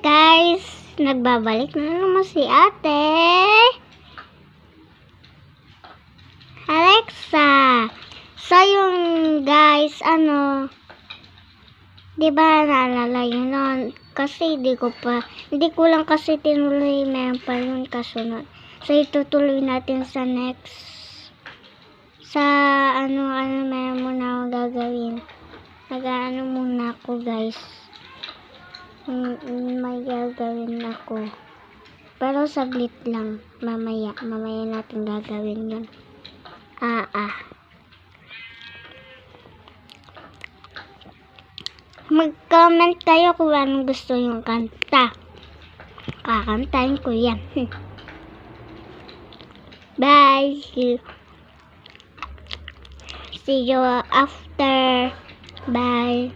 Guys, nagbabalik na naman si ate Alexa. So yung guys, di ba naalala yun nun? Kasi hindi ko lang kasi tinuloy, meron pa yun kasunod. So itutuloy natin sa next. Sa meron muna ako gagawin. Nag-ano muna ako guys. May gagawin ako. Pero saglit lang. Mamaya natin gagawin yun. Mag-comment kayo kung anong gusto yung kanta. Kakantahin ko yan. Bye. See you after. Bye.